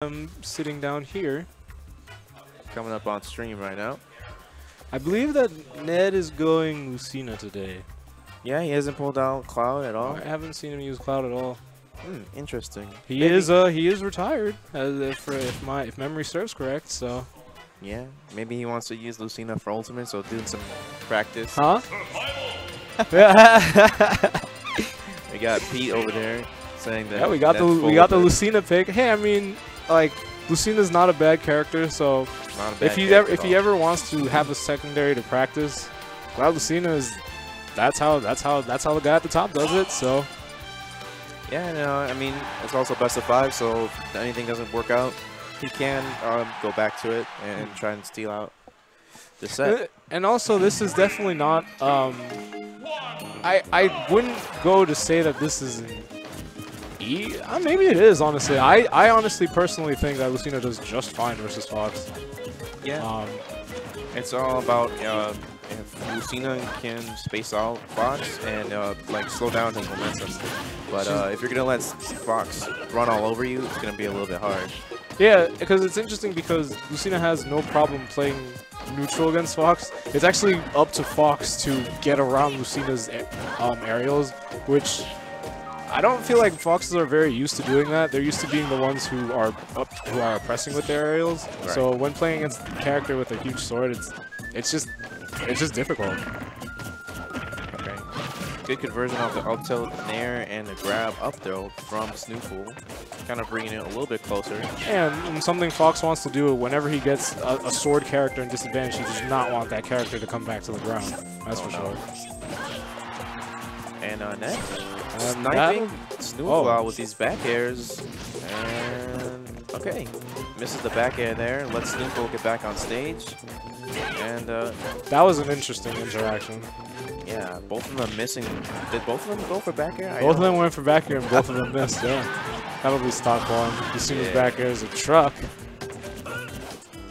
I'm sitting down here. Coming up on stream right now. I believe that Ned is going Lucina today. Yeah, he hasn't pulled out Cloud at all. I haven't seen him use Cloud at all. Interesting. He is retired, if memory serves correct. So. Yeah, maybe he wants to use Lucina for ultimate, so doing some practice. Huh? We got Pete over there saying that. Yeah, we got the Lucina pick. Hey, I mean, like, Lucina's not a bad character, so Not a bad if he ever wants to have a secondary to practice, well, Lucina is that's how the guy at the top does it. So. Yeah, no, I mean, it's also best of 5, so if anything doesn't work out, he can go back to it and try and steal out the set. And also, this is definitely not. I wouldn't go to say that this is an E. Maybe it is, honestly. I honestly personally think that Lucina does just fine versus Fox. Yeah. It's all about if Lucina can space out Fox and like slow down his momentum. But if you're gonna let Fox run all over you, it's gonna be a little bit hard. Yeah, because it's interesting because Lucina has no problem playing neutral against Fox. It's actually up to Fox to get around Lucina's aerials, which I don't feel like Foxes are very used to doing that. They're used to being the ones who are pressing with their aerials. Right. So when playing against a character with a huge sword, it's just difficult. Okay. Good conversion of the up tilt nair and the grab up throw from SNooFL. Kind of bringing it a little bit closer. And something Fox wants to do whenever he gets a sword character in disadvantage, he does not want that character to come back to the ground. That's for sure. And next, sniping SNooFL out with these back airs. And okay, misses the back air there. Lets SNooFL get back on stage. And that was an interesting interaction. Yeah, both of them missing. Did both of them go for back air? Both of them went for back air and both of them missed, yeah. That'll be stockballing. Lucine's back air is a truck. And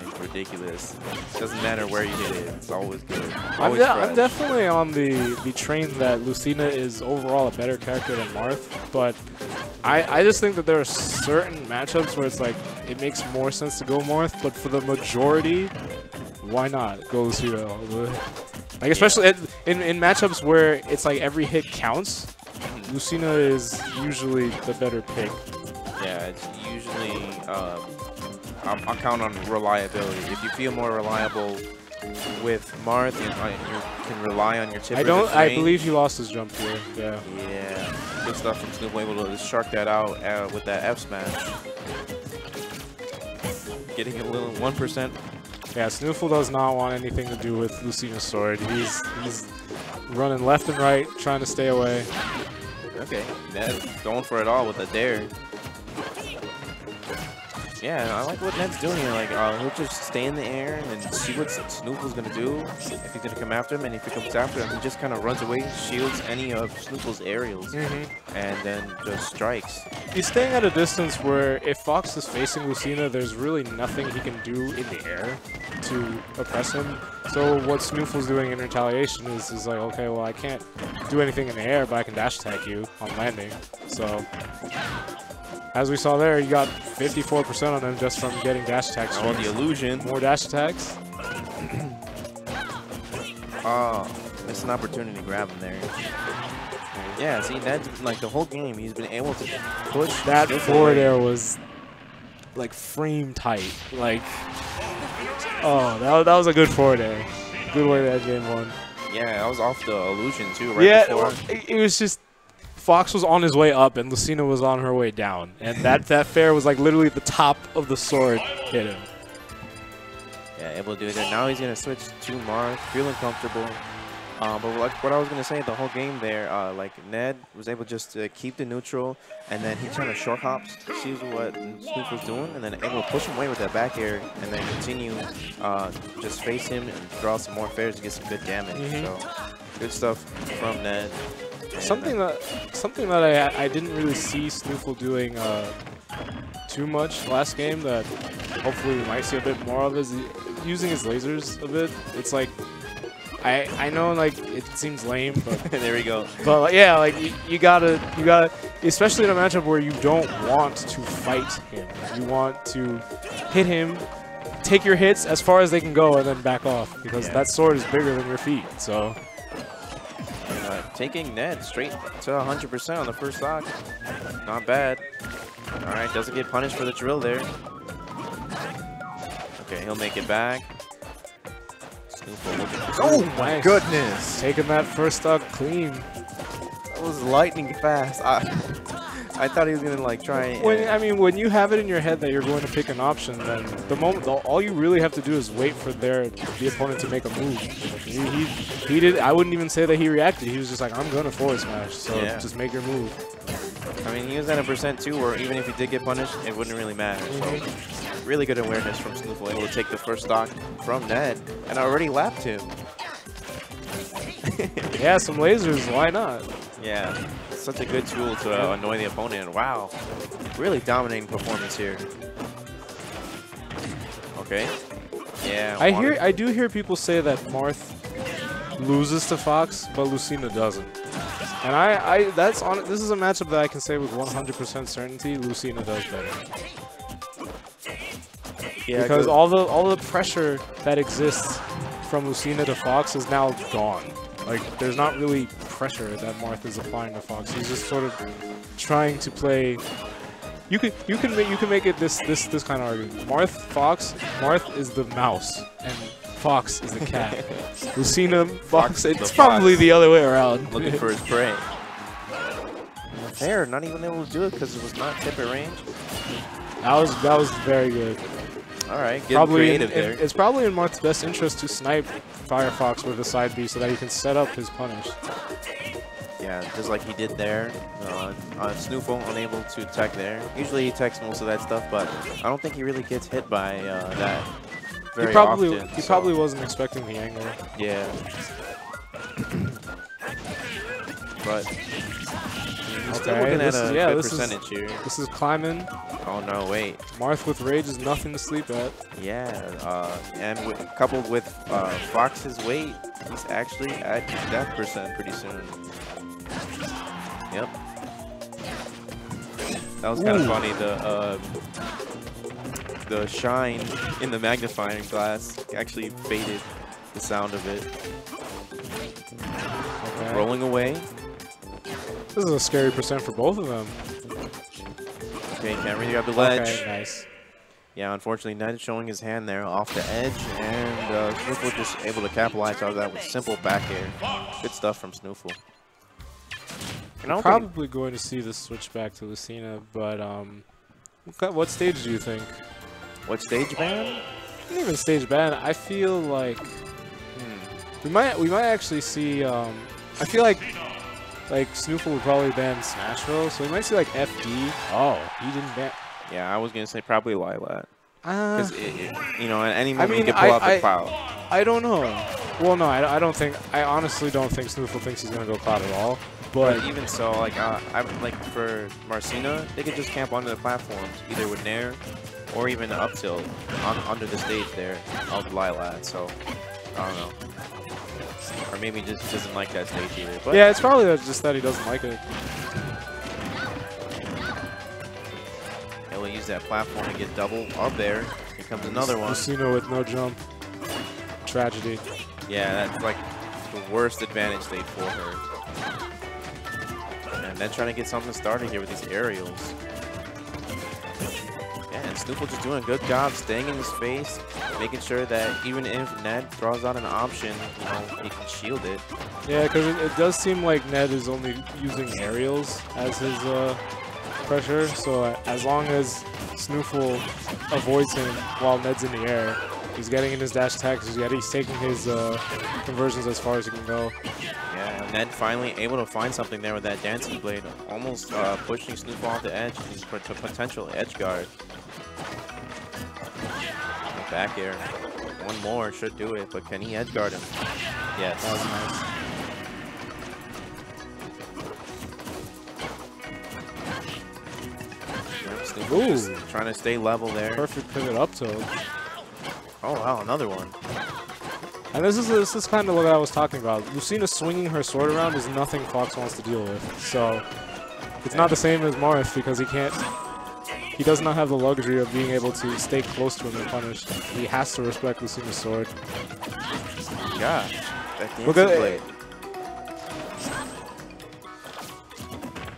it's ridiculous. It doesn't matter where you hit it. It's always good. I'm definitely on the train that Lucina is overall a better character than Marth, but I just think that there are certain matchups where it's like it makes more sense to go Marth, but for the majority, why not go Lucina? Like especially in matchups where it's like every hit counts, Lucina is usually the better pick. Yeah, it's usually I'll count on reliability. If you feel more reliable with Marth, you can rely on your tipper. I believe he lost his jump here. Yeah. Yeah. Good stuff from SNooFL, able to shark that out with that F smash. Getting a little 1%. Yeah, SNooFL does not want anything to do with Lucina's sword. He's running left and right, trying to stay away. Okay, Ned going for it all with a dare. Yeah, I like what Ned's doing here. Like, he'll just stay in the air and see what SNooFL's gonna do. If he's gonna come after him, and if he comes after him, he just kind of runs away, shields any of SNooFL's aerials, and then just strikes. He's staying at a distance where if Fox is facing Lucina, there's really nothing he can do in the air to oppress him. So what SNooFL's doing in retaliation is like, okay, well, I can't do anything in the air, but I can dash attack you on landing. So as we saw there, you got 54% on him just from getting dash attacks. Oh, the illusion. More dash attacks. Missed an opportunity to grab him there. Yeah, see, Ned, like the whole game, he's been able to push. That forward air was like frame tight. Like, oh, that was a good forward air. Good way that game won. Yeah, that was off the illusion too, right before. It was just Fox was on his way up and Lucina was on her way down, and that fair was like literally the top of the sword hit him. Yeah, able to do it. Now he's gonna switch to Marth, feeling comfortable. But like what I was gonna say, the whole game there, like Ned was able just to keep the neutral, and then he kind of short hops, sees what SNooFL's doing, and then able to push him away with that back air, and then continue just face him and draw some more fairs to get some good damage. So good stuff from Ned. Something that I didn't really see SNooFL doing too much last game that hopefully we might see a bit more of is using his lasers a bit. It's like I know like it seems lame, but There we go. but like, yeah, like you gotta, especially in a matchup where you don't want to fight him. You want to hit him, take your hits as far as they can go, and then back off because that sword is bigger than your feet. So taking Ned straight to 100% on the first stock. Not bad. All right, doesn't get punished for the drill there. Okay, he'll make it back. oh my goodness. Taking that first stock clean. That was lightning fast. I thought he was gonna like try and... I mean, when you have it in your head that you're going to pick an option, then the moment all you really have to do is wait for the opponent to make a move. He did. I wouldn't even say that he reacted. He was just like, I'm gonna forward smash. So just make your move. I mean, he was at a percent too, where even if he did get punished, it wouldn't really matter. So really good awareness from SNooFL, able to take the first stock from Ned, and already lapped him. Yeah, some lasers. Why not? Yeah, such a good tool to annoy the opponent. Wow, really dominating performance here. Okay, yeah. I do hear people say that Marth loses to Fox, but Lucina doesn't. And this is a matchup that I can say with 100% certainty Lucina does better. Yeah, because all the pressure that exists from Lucina to Fox is now gone. Like, there's not really pressure that Marth is applying to Fox. He's just sort of trying to play. You can make it this kind of argument. Marth is the mouse and Fox is the cat. Lucina, Fox. It's probably the other way around. Looking for his prey. Fair, not even able to do it because it was not tip at range. That was very good. All right, getting creative there. It's probably in Marth's best interest to snipe Firefox with a side B so that he can set up his punish. Yeah, just like he did there. SNooFL unable to tech there. Usually he techs most of that stuff, but I don't think he really gets hit by that very often. He probably wasn't expecting the angle. Yeah. But he's still looking at a good percentage here. This is climbing. Oh no, wait. Marth with rage is nothing to sleep at. Yeah, and coupled with Fox's weight, he's actually at that percent pretty soon. Yep. That was kind of funny. The shine in the magnifying glass actually faded the sound of it. Okay. Rolling away. This is a scary percent for both of them. Okay, can't really grab the ledge. Okay, nice. Yeah, unfortunately, Ned showing his hand there off the edge, and SNooFL just able to capitalize out of that with simple back air. Good stuff from SNooFL. I'm probably going to see this switch back to Lucina, but what stage do you think? What stage ban? Not even stage ban. I feel like we might actually see. I feel like SNooFL would probably ban Smashville, so we might see like FD. Oh, he didn't ban. Yeah, I was gonna say probably Lilat. Because you know, at any moment I mean, you can pull out the cloud. I don't know. Well, no, I don't think. I honestly don't think SNooFL thinks he's gonna go cloud at all. But even so, like like for Marcina, they could just camp onto the platforms, either with Nair or even up tilt under the stage there of Lilat. So I don't know. Or maybe he just doesn't like that stage either. But yeah, it's probably just that he doesn't like it. He'll use that platform to get double up there. Here comes another one. Lucina with no jump. Tragedy. Yeah, that's like the worst advantage state for her. And then trying to get something started here with these aerials. Yeah, and SNooFL just doing a good job staying in his face, making sure that even if Ned throws out an option, you know, he can shield it. Yeah, because it does seem like Ned is only using aerials as his pressure. So as long as SNooFL avoids him while Ned's in the air, he's getting in his dash attacks. He's taking his conversions as far as he can go. Yeah, Ned finally able to find something there with that dancing blade, almost pushing SNooFL off the edge for potential edge guard. Back air. One more should do it, but can he edge guard him? Yes. That was nice. Ooh, trying to stay level there. Perfect pivot up tilt. Oh wow, another one. And this is kind of what I was talking about. Lucina swinging her sword around is nothing Fox wants to deal with. So it's not the same as Marth because he does not have the luxury of being able to stay close to him and punish. He has to respect Lucina's sword. Yeah. Look at it.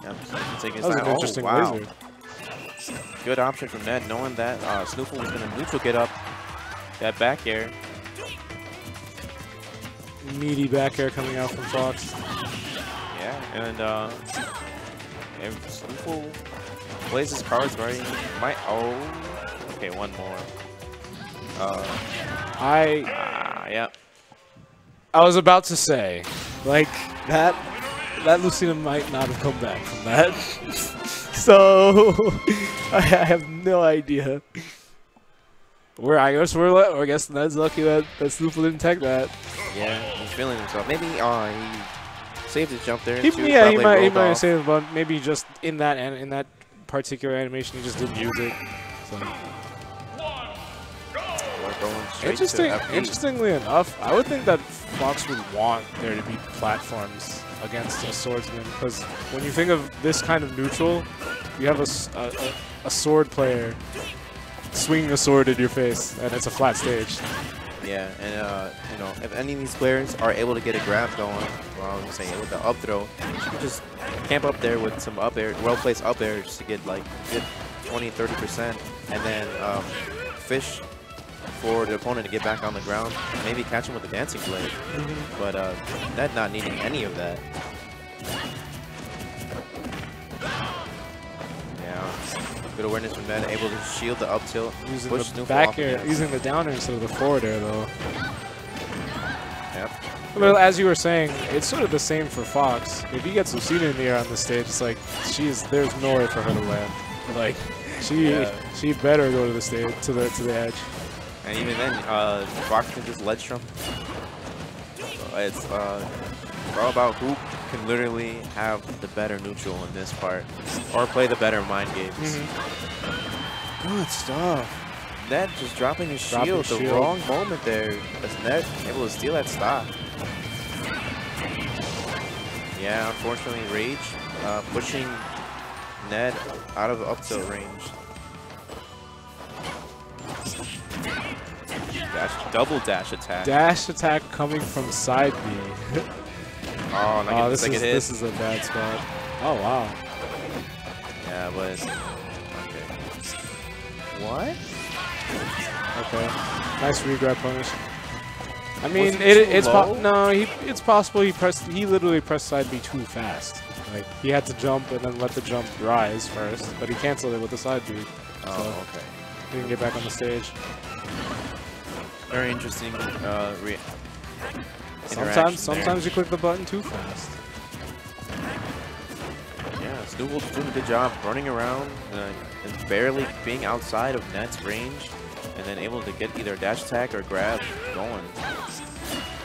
That was an interesting laser. Good option from Ned, knowing that SNooFL was going to neutral get up. That back air. Meaty back air coming out from Fox. Yeah, and if SNooFL plays his cards right, he might. Oh, okay, one more. Yeah. I was about to say, like that Lucina might not have come back from that. So I have no idea. I guess Ned's lucky that SNooFL didn't tech that. Yeah, he's feeling himself. Maybe he saved his jump there. He might have saved it, but maybe just in that particular animation he just didn't use it. So. Interestingly enough, I would think that Fox would want there to be platforms against a swordsman, because when you think of this kind of neutral, you have a sword player swinging a sword in your face, and it's a flat stage. Yeah, and you know, if any of these players are able to get a grab going, well, I was saying with the up throw, you can just camp up there with some up air, well-placed up air, just to get like good 20-30%, and then fish for the opponent to get back on the ground, maybe catch him with a dancing blade. But Ned not needing any of that. Yeah, good awareness from Ned, able to shield the up tilt, using push the SNooFL back air, using the down air instead of the forward air though. Yep. Well, as you were saying, it's sort of the same for Fox. If he gets Lucina in the air on the stage, it's like there's nowhere for her to land. Like she better go to the stage, to the edge. And even then, Fox can just ledge trump. So it's all about who can literally have the better neutral in this part, or play the better mind games. Good stuff. Ned just dropping his shield at the wrong moment there. As Ned able to steal that stock. Yeah, unfortunately, Rage pushing Ned out of up tilt range. Double dash attack. Dash attack coming from side B. Oh, this is a bad spot. Oh wow. Yeah, but okay. What? Okay. Nice regrab punish. I mean, it's possible he literally pressed side B too fast. Like he had to jump and then let the jump rise first, but he canceled it with the side B. Oh, okay. He didn't get back on the stage. Very interesting. Sometimes you click the button too fast. Yeah, SNooFL's doing a good job running around and barely being outside of Ned's range, and then able to get either a dash attack or grab going.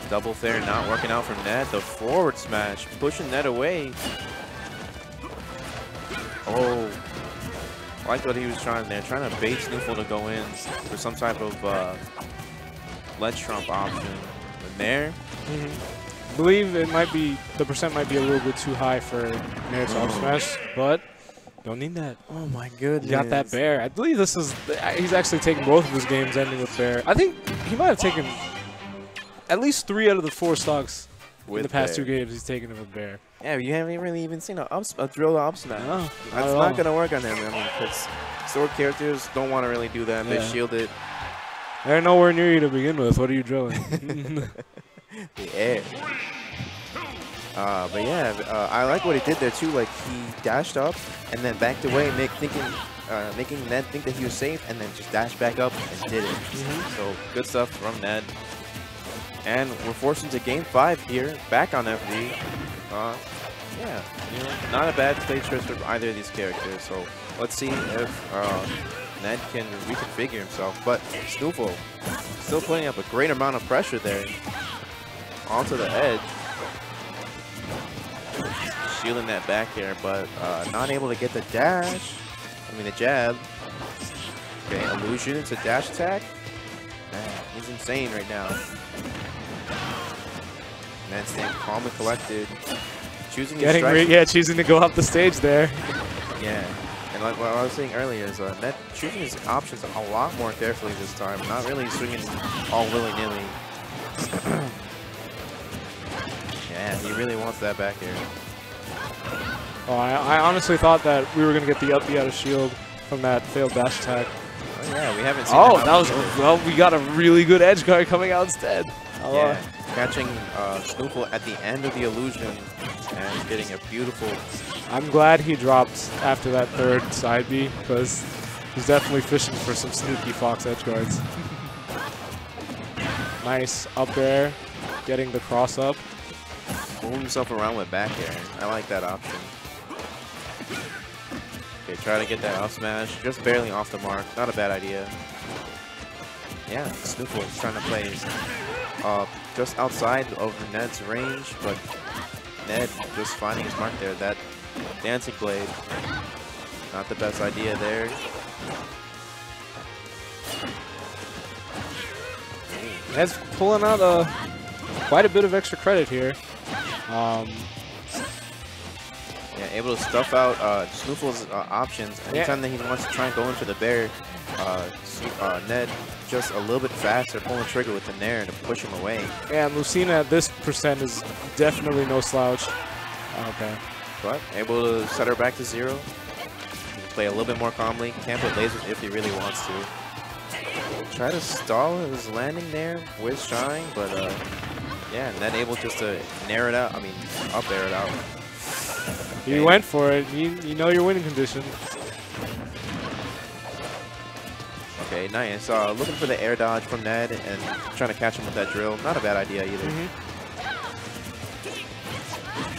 Double fair not working out from Ned. The forward smash pushing Ned away. Oh, I like what he was trying there, trying to bait SNooFL to go in for some type of ledge trump option. And there, I believe the percent might be a little bit too high for Nair's up smash, but don't need that. Oh my goodness. He got that bear. I believe he's actually taken both of his games ending with bear. I think he might have taken at least 3 out of the 4 stocks in the past 2 games he's taken it with bear. Yeah, you haven't really even seen a drill up smash. No, that's not going to work on him. I mean, because sword characters don't want to really do that. They shield it. They're nowhere near you to begin with. What are you drilling? The air. But yeah, I like what he did there too. Like he dashed up and then backed away, making Ned think that he was safe, and then just dashed back up and did it. So good stuff from Ned. And we're forced into game 5 here, back on FD. Yeah, you know, not a bad stage choice for either of these characters. So let's see if Ned can reconfigure himself. But SNooFL still putting up a great amount of pressure there onto the edge. Shielding that back air, but not able to get the dash. I mean the jab. Okay, illusion into dash attack. Man, he's insane right now. Ned staying calm and collected. Choosing his strike. Yeah, choosing to go up the stage there. Yeah. And like what I was saying earlier is Ned choosing his options a lot more carefully this time. Not really swinging all willy-nilly. Yeah, he really wants that back air. Oh, I honestly thought that we were going to get the up B out of shield from that failed dash attack. Oh, yeah, we haven't seen Oh, that was, well, we got a really good edge guard coming out instead. Yeah, catching SNooFL at the end of the illusion and getting a beautiful... I'm glad he dropped after that third side B, because he's definitely fishing for some sneaky Fox edge guards. Nice up air, getting the cross up. Move himself around with back air. I like that option. Okay, try to get that up smash. Just barely off the mark. Not a bad idea. Yeah, SNooFL is trying to play just outside of Ned's range, but Ned just finding his mark there. That dancing blade, not the best idea there. Ned's pulling out quite a bit of extra credit here. Yeah, able to stuff out SNooFL's options. Anytime that he wants to try and go into the bear, Ned just a little bit faster, pulling the trigger with the nair to push him away. Yeah, and Lucina at this percent is definitely no slouch. Okay. But able to set her back to 0. He can play a little bit more calmly. Can't put lasers if he really wants to. Try to stall his landing there with Shine, but yeah, Ned able just to nair it out. I mean, up air it out. Okay. He went for it. You know your winning condition. Okay, nice. Looking for the air dodge from Ned and trying to catch him with that drill. Not a bad idea either.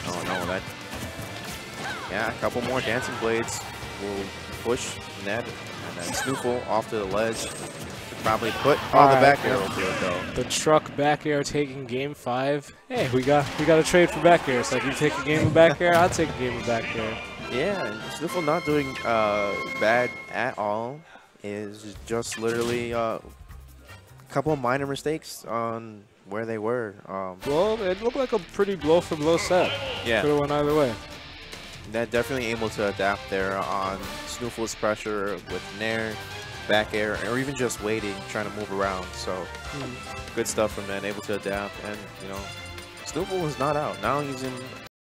Oh no, that. Yeah, a couple more dancing blades will push Ned, and then SNooFL off to the ledge. Probably put the back air will do it though. The truck back air taking game 5. Hey, we got a trade for back air. So if you take a game of back air, I'll take a game of back air. Yeah, and SNooFL not doing bad at all. Is just literally a couple of minor mistakes on where they were. Well, it looked like a pretty blow for blow set. Yeah. Could have went either way. That definitely able to adapt there on SNooFL's pressure with nair, back air, or even just waiting, trying to move around. So good stuff from Ned, able to adapt. And, you know, SNooFL was not out. Now he's in